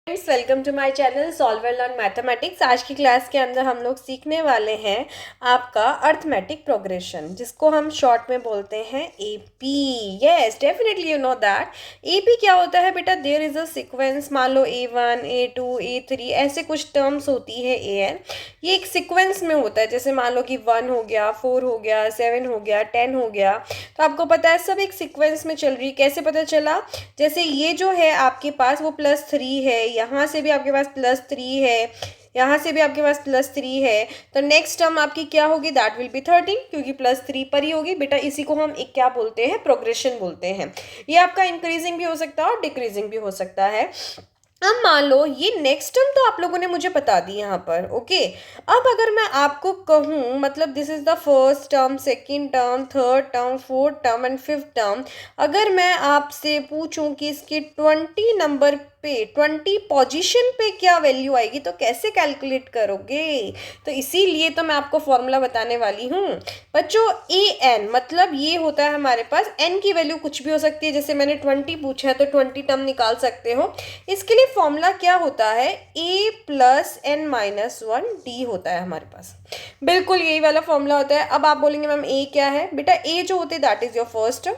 Friends, welcome to my channel solve and learn mathematics. आज की class के अंदर हम लोग सीखने वाले हैं आपका अर्थमेटिक प्रोग्रेशन, जिसको हम शॉर्ट में बोलते हैं AP. Yes, definitely you know that AP क्या होता है बेटा। देयर इज अ सीक्वेंस, मान लो A1 A2 A3 ऐसे कुछ टर्म्स होती है AN। ये एक सीक्वेंस में होता है, जैसे मान लो कि 1 हो गया, 4 हो गया, 7 हो गया, 10 हो गया। तो आपको पता है सब एक सीक्वेंस में चल रही है। कैसे पता चला? जैसे ये जो है आपके पास वो +3 है, यहाँ से भी आपके पास +3 है, यहाँ से भी आपके पास +3 है, तो नेक्स्ट टर्म आपकी क्या होगी? दैट विल बी 13, क्योंकि +3 पर ही होगी बेटा। इसी को हम एक क्या बोलते हैं? प्रोग्रेशन बोलते हैं। ये आपका इंक्रीजिंग भी हो सकता है और डिक्रीजिंग भी हो सकता है। अब मान लो ये नेक्स्ट टर्म तो आप लोगों ने मुझे बता दी यहाँ पर, ओके। अब अगर मैं आपको कहूँ, मतलब this is the first term, second term, third term, fourth term and fifth term, अगर मैं आपसे पूछूं कि इसके 20 नंबर पे, 20 पोजीशन पे क्या वैल्यू आएगी, तो कैसे कैलकुलेट करोगे? तो इसीलिए तो मैं आपको फॉर्मूला बताने वाली हूँ बच्चों। AN मतलब ये होता है हमारे पास, N की वैल्यू कुछ भी हो सकती है। जैसे मैंने 20 पूछा है तो 20 टर्म निकाल सकते हो। इसके लिए फॉर्मूला क्या होता है? A+N-1 D होता है हमारे पास। बिल्कुल यही वाला फॉर्मूला होता है। अब आप बोलेंगे मैम A क्या है? बेटा A जो होते हैं दैट इज योर फर्स्ट,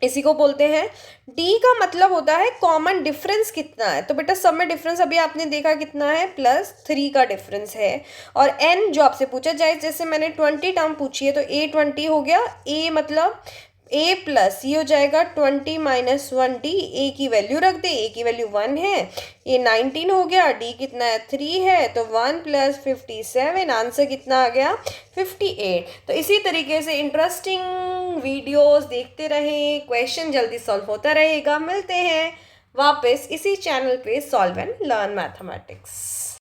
इसी को बोलते हैं। डी का मतलब होता है कॉमन डिफरेंस कितना है। तो बेटा सब में डिफरेंस अभी आपने देखा कितना है? +3 का डिफरेंस है। और एन जो आपसे पूछा जाए, जैसे मैंने 20 टर्म पूछी है तो A20 हो गया। ए मतलब ए प्लस ये हो जाएगा 20-1 D। ए की वैल्यू रख दे, ए की वैल्यू 1 है। ये 19 हो गया, डी कितना है? 3 है, तो 1 + 57, आंसर कितना आ गया? 58। तो इसी तरीके से इंटरेस्टिंग वीडियोस देखते रहें, क्वेश्चन जल्दी सॉल्व होता रहेगा। मिलते हैं वापस इसी चैनल पे, सॉल्व एंड लर्न मैथमेटिक्स।